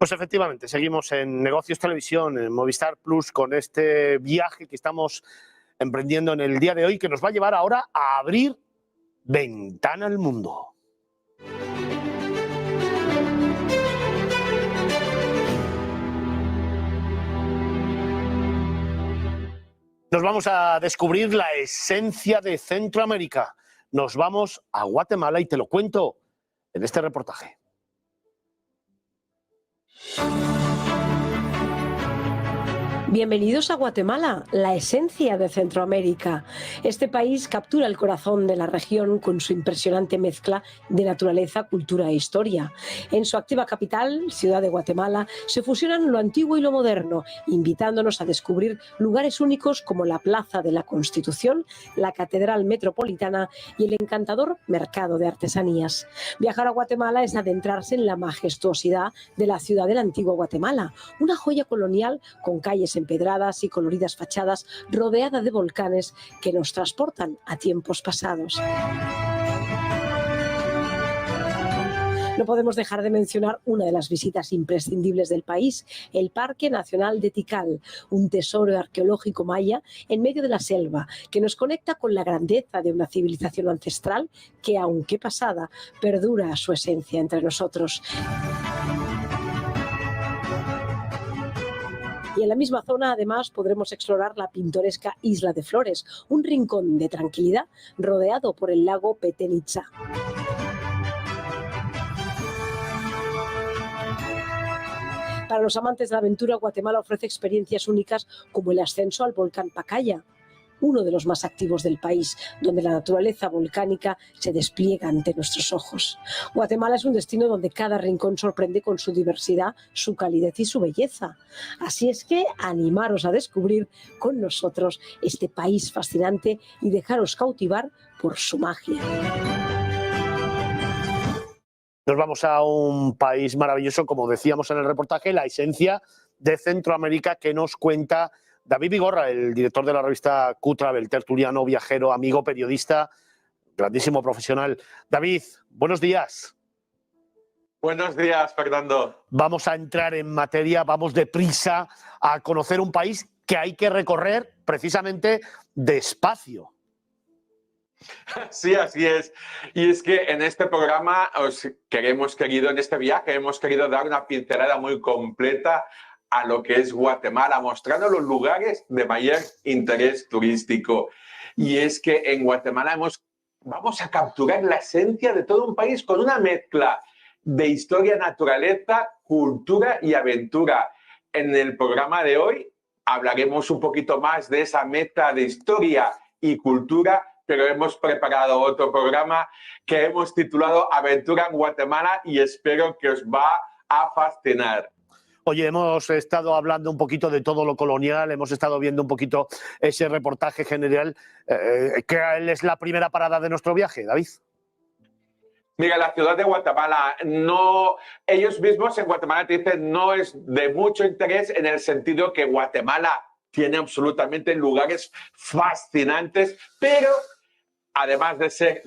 Pues efectivamente, seguimos en Negocios Televisión, en Movistar Plus, con este viaje que estamos emprendiendo en el día de hoy, que nos va a llevar ahora a abrir ventana al mundo. Nos vamos a descubrir la esencia de Centroamérica. Nos vamos a Guatemala y te lo cuento en este reportaje. Bienvenidos a Guatemala, la esencia de Centroamérica. Este país captura el corazón de la región con su impresionante mezcla de naturaleza, cultura e historia. En su activa capital, Ciudad de Guatemala, se fusionan lo antiguo y lo moderno, invitándonos a descubrir lugares únicos como la Plaza de la Constitución, la Catedral Metropolitana y el encantador Mercado de Artesanías. Viajar a Guatemala es adentrarse en la majestuosidad de la ciudad del antiguo Guatemala, una joya colonial con calles empedradas y coloridas fachadas rodeada de volcanes que nos transportan a tiempos pasados. No podemos dejar de mencionar una de las visitas imprescindibles del país, el Parque Nacional de Tikal, un tesoro arqueológico maya en medio de la selva, que nos conecta con la grandeza de una civilización ancestral que, aunque pasada, perdura su esencia entre nosotros. Y en la misma zona, además, podremos explorar la pintoresca Isla de Flores, un rincón de tranquilidad rodeado por el lago Petén Itzá. Para los amantes de la aventura, Guatemala ofrece experiencias únicas como el ascenso al volcán Pacaya, uno de los más activos del país, donde la naturaleza volcánica se despliega ante nuestros ojos. Guatemala es un destino donde cada rincón sorprende con su diversidad, su calidez y su belleza. Así es que animaros a descubrir con nosotros este país fascinante y dejaros cautivar por su magia. Nos vamos a un país maravilloso, como decíamos en el reportaje, la esencia de Centroamérica, que nos cuenta David Vigorra, el director de la revista Q-Travel, tertuliano, viajero, amigo, periodista, grandísimo profesional. David, buenos días. Buenos días, Fernando. Vamos a entrar en materia, vamos deprisa a conocer un país que hay que recorrer precisamente despacio. Sí, así es. Y es que en este programa en este viaje, hemos querido dar una pincelada muy completa a lo que es Guatemala, mostrando los lugares de mayor interés turístico. Y es que en Guatemala vamos a capturar la esencia de todo un país con una mezcla de historia, naturaleza, cultura y aventura. En el programa de hoy hablaremos un poquito más de esa mezcla de historia y cultura, pero hemos preparado otro programa que hemos titulado Aventura en Guatemala y espero que os va a fascinar. Oye, hemos estado hablando un poquito de todo lo colonial, hemos estado viendo un poquito ese reportaje general. ¿Qué es la primera parada de nuestro viaje, David? Mira, la ciudad de Guatemala, ellos mismos en Guatemala te dicen no es de mucho interés en el sentido que Guatemala tiene absolutamente lugares fascinantes, pero además de ser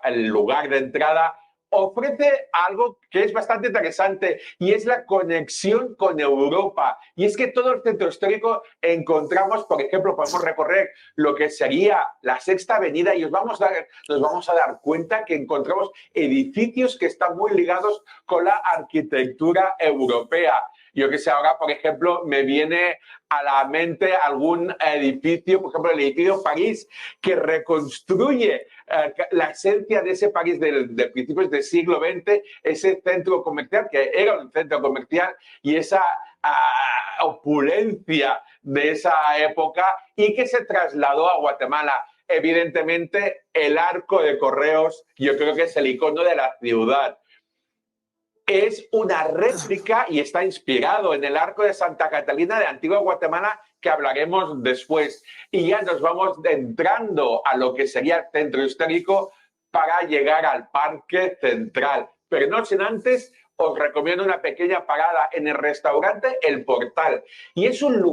el lugar de entrada, ofrece algo que es bastante interesante y es la conexión con Europa. Y es que todo el centro histórico encontramos, por ejemplo, podemos recorrer lo que sería la Sexta Avenida y nos vamos a dar cuenta que encontramos edificios que están muy ligados con la arquitectura europea. Yo que sé, ahora, por ejemplo, me viene a la mente algún edificio, por ejemplo, el edificio París, que reconstruye la esencia de ese París de principios del siglo XX, ese centro comercial, que era un centro comercial, y esa opulencia de esa época, y que se trasladó a Guatemala. Evidentemente, el Arco de Correos, yo creo que es el icono de la ciudad. Es una réplica y está inspirado en el Arco de Santa Catalina de Antigua Guatemala, que hablaremos después. Y ya nos vamos entrando a lo que sería el centro histórico para llegar al Parque Central. Pero no sin antes, os recomiendo una pequeña parada en el restaurante El Portal. Y es un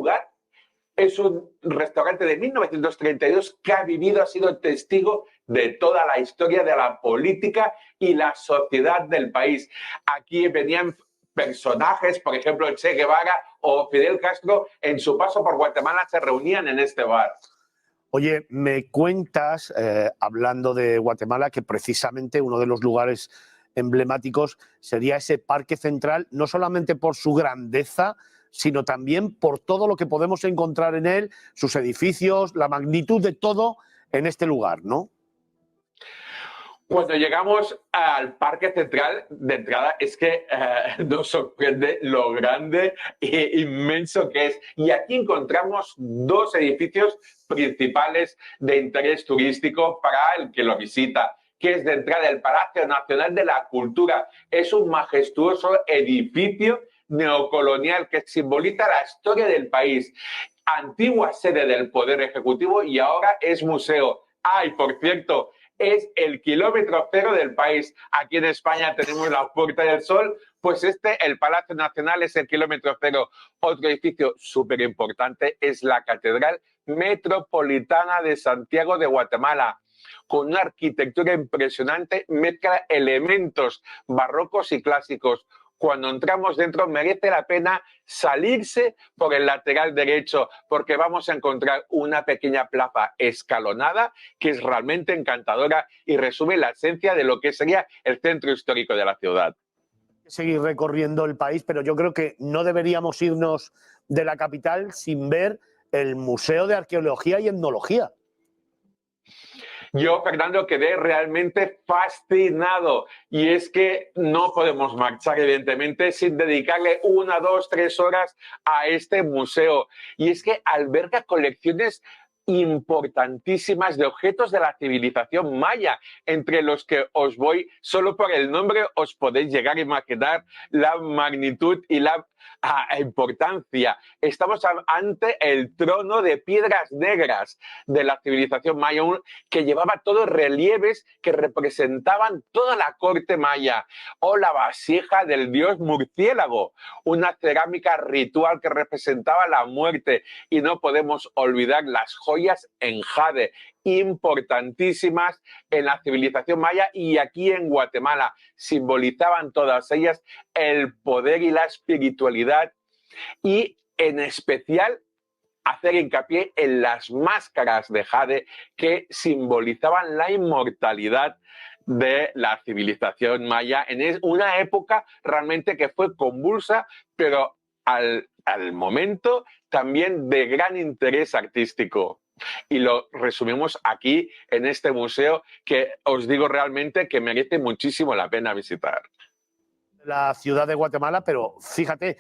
restaurante de 1932 que ha sido testigo de toda la historia de la política y la sociedad del país. Aquí venían personajes, por ejemplo, Che Guevara o Fidel Castro, en su paso por Guatemala se reunían en este bar. Oye, me cuentas, hablando de Guatemala, que precisamente uno de los lugares emblemáticos sería ese Parque Central, no solamente por su grandeza, sino también por todo lo que podemos encontrar en él, sus edificios, la magnitud de todo en este lugar, ¿no? Cuando llegamos al Parque Central, de entrada, es que nos sorprende lo grande e inmenso que es. Y aquí encontramos dos edificios principales de interés turístico para el que lo visita, que es de entrada el Palacio Nacional de la Cultura. Es un majestuoso edificio neocolonial que simboliza la historia del país. Antigua sede del Poder Ejecutivo y ahora es museo. Ay, por cierto, es el kilómetro cero del país. Aquí en España tenemos la Puerta del Sol, pues el Palacio Nacional es el kilómetro cero. Otro edificio súper importante es la Catedral Metropolitana de Santiago de Guatemala, con una arquitectura impresionante, mezcla elementos barrocos y clásicos. Cuando entramos dentro merece la pena salirse por el lateral derecho, porque vamos a encontrar una pequeña plaza escalonada que es realmente encantadora y resume la esencia de lo que sería el centro histórico de la ciudad. Seguir recorriendo el país, pero yo creo que no deberíamos irnos de la capital sin ver el Museo de Arqueología y Etnología. Yo, Fernando, quedé realmente fascinado y es que no podemos marchar, evidentemente, sin dedicarle 1, 2, 3 horas a este museo. Y es que alberga colecciones importantísimas de objetos de la civilización maya, entre los que os voy, solo por el nombre os podéis llegar a imaginar la magnitud y la importancia. Estamos ante el trono de piedras negras de la civilización maya, que llevaba todos relieves que representaban toda la corte maya, o la vasija del dios murciélago, una cerámica ritual que representaba la muerte, y no podemos olvidar las joyas en jade, importantísimas en la civilización maya y aquí en Guatemala. Simbolizaban todas ellas el poder y la espiritualidad, y en especial hacer hincapié en las máscaras de jade que simbolizaban la inmortalidad de la civilización maya en una época realmente que fue convulsa, pero al momento también de gran interés artístico. Y lo resumimos aquí en este museo, que os digo realmente que merece muchísimo la pena visitar. La ciudad de Guatemala, pero fíjate,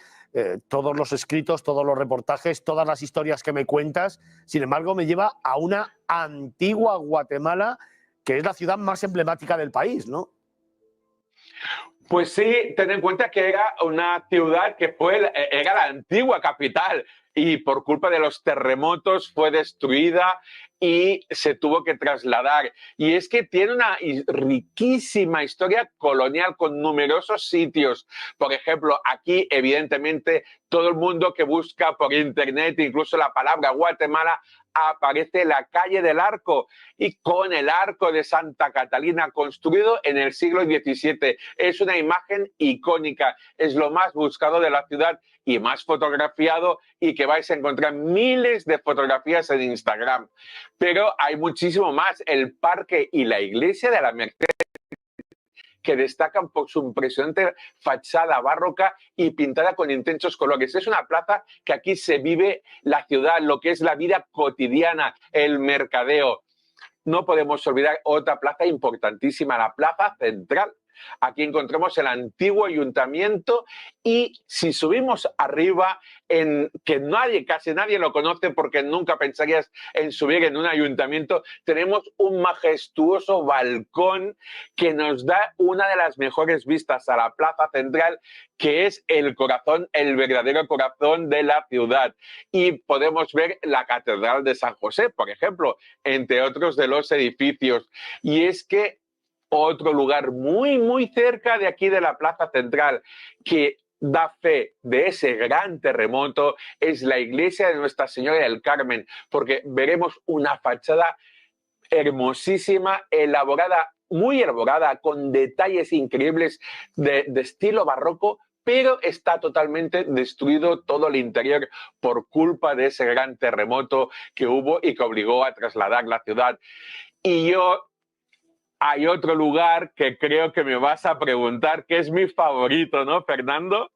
todos los escritos, todos los reportajes, todas las historias que me cuentas, sin embargo, me lleva a una antigua Guatemala, que es la ciudad más emblemática del país, ¿no? Pues sí, ten en cuenta que era una ciudad que era la antigua capital y por culpa de los terremotos fue destruida y se tuvo que trasladar. Y es que tiene una riquísima historia colonial con numerosos sitios. Por ejemplo, aquí evidentemente todo el mundo que busca por internet, incluso la palabra Guatemala, aparece la calle del Arco, y con el Arco de Santa Catalina construido en el siglo XVII. Es una imagen icónica, es lo más buscado de la ciudad y más fotografiado, y que vais a encontrar miles de fotografías en Instagram. Pero hay muchísimo más. El parque y la iglesia de la Merced, que destacan por su impresionante fachada barroca y pintada con intensos colores. Es una plaza que aquí se vive la ciudad, lo que es la vida cotidiana, el mercadeo. No podemos olvidar otra plaza importantísima, la Plaza Central. Aquí encontramos el antiguo ayuntamiento, y si subimos arriba, que casi nadie lo conoce porque nunca pensarías en subir en un ayuntamiento, tenemos un majestuoso balcón que nos da una de las mejores vistas a la Plaza Central, que es el corazón, el verdadero corazón de la ciudad. Y podemos ver la Catedral de San José, por ejemplo, entre otros de los edificios. Y es que otro lugar muy, muy cerca de aquí de la Plaza Central que da fe de ese gran terremoto es la iglesia de Nuestra Señora del Carmen, porque veremos una fachada hermosísima, elaborada, muy elaborada, con detalles increíbles de estilo barroco, pero está totalmente destruido todo el interior por culpa de ese gran terremoto que hubo y que obligó a trasladar la ciudad. Y hay otro lugar que creo que me vas a preguntar, que es mi favorito, ¿no, Fernando?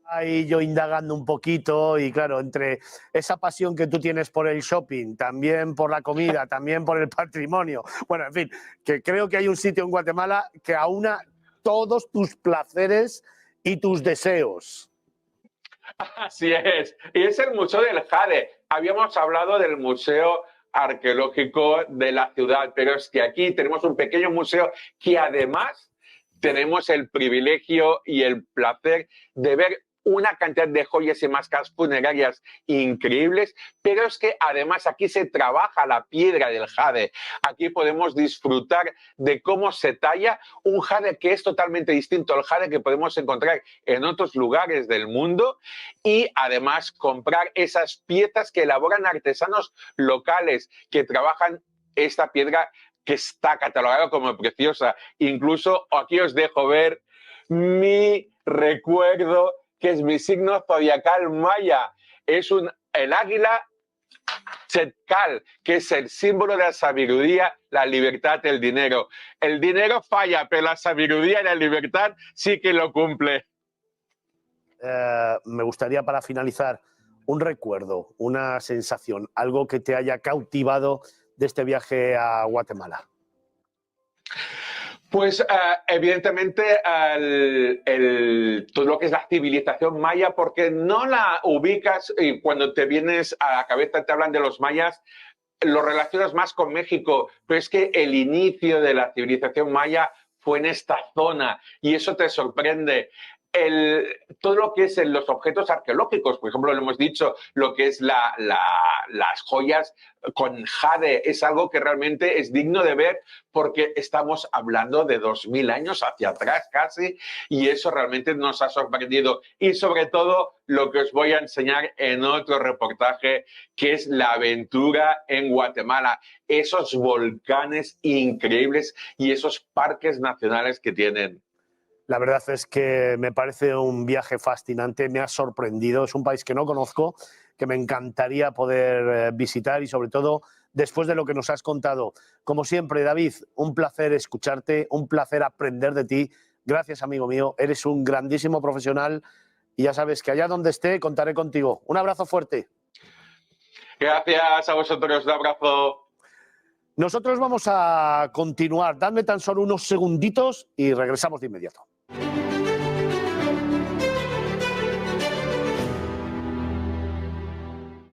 Ahí yo indagando un poquito y claro, entre esa pasión que tú tienes por el shopping, también por la comida, también por el patrimonio, bueno, en fin, que creo que hay un sitio en Guatemala que aúna todos tus placeres y tus deseos. Así es, y es el Museo del Jade. Habíamos hablado del Museo Arqueológico de la ciudad, pero es que aquí tenemos un pequeño museo que además tenemos el privilegio y el placer de ver una cantidad de joyas y máscaras funerarias increíbles, pero es que además aquí se trabaja la piedra del jade. Aquí podemos disfrutar de cómo se talla un jade que es totalmente distinto al jade que podemos encontrar en otros lugares del mundo y además comprar esas piezas que elaboran artesanos locales que trabajan esta piedra que está catalogada como preciosa. Incluso aquí os dejo ver mi recuerdo, que es mi signo zodiacal maya. Es el águila Chetcal, que es el símbolo de la sabiduría, la libertad, el dinero. El dinero falla, pero la sabiduría y la libertad sí que lo cumple. Me gustaría, para finalizar, un recuerdo, una sensación, algo que te haya cautivado de este viaje a Guatemala. Pues evidentemente todo lo que es la civilización maya, porque no la ubicas y cuando te vienes a la cabeza te hablan de los mayas, lo relacionas más con México, pero es que el inicio de la civilización maya fue en esta zona y eso te sorprende. Todo lo que es los objetos arqueológicos, por ejemplo, lo hemos dicho, lo que es las joyas con jade, es algo que realmente es digno de ver porque estamos hablando de 2000 años hacia atrás casi y eso realmente nos ha sorprendido. Y sobre todo lo que os voy a enseñar en otro reportaje, que es la aventura en Guatemala, esos volcanes increíbles y esos parques nacionales que tienen. La verdad es que me parece un viaje fascinante, me ha sorprendido, es un país que no conozco, que me encantaría poder visitar y sobre todo después de lo que nos has contado. Como siempre, David, un placer escucharte, un placer aprender de ti. Gracias, amigo mío, eres un grandísimo profesional y ya sabes que allá donde esté contaré contigo. Un abrazo fuerte. Gracias a vosotros, un abrazo. Nosotros vamos a continuar, dadme tan solo unos segunditos y regresamos de inmediato.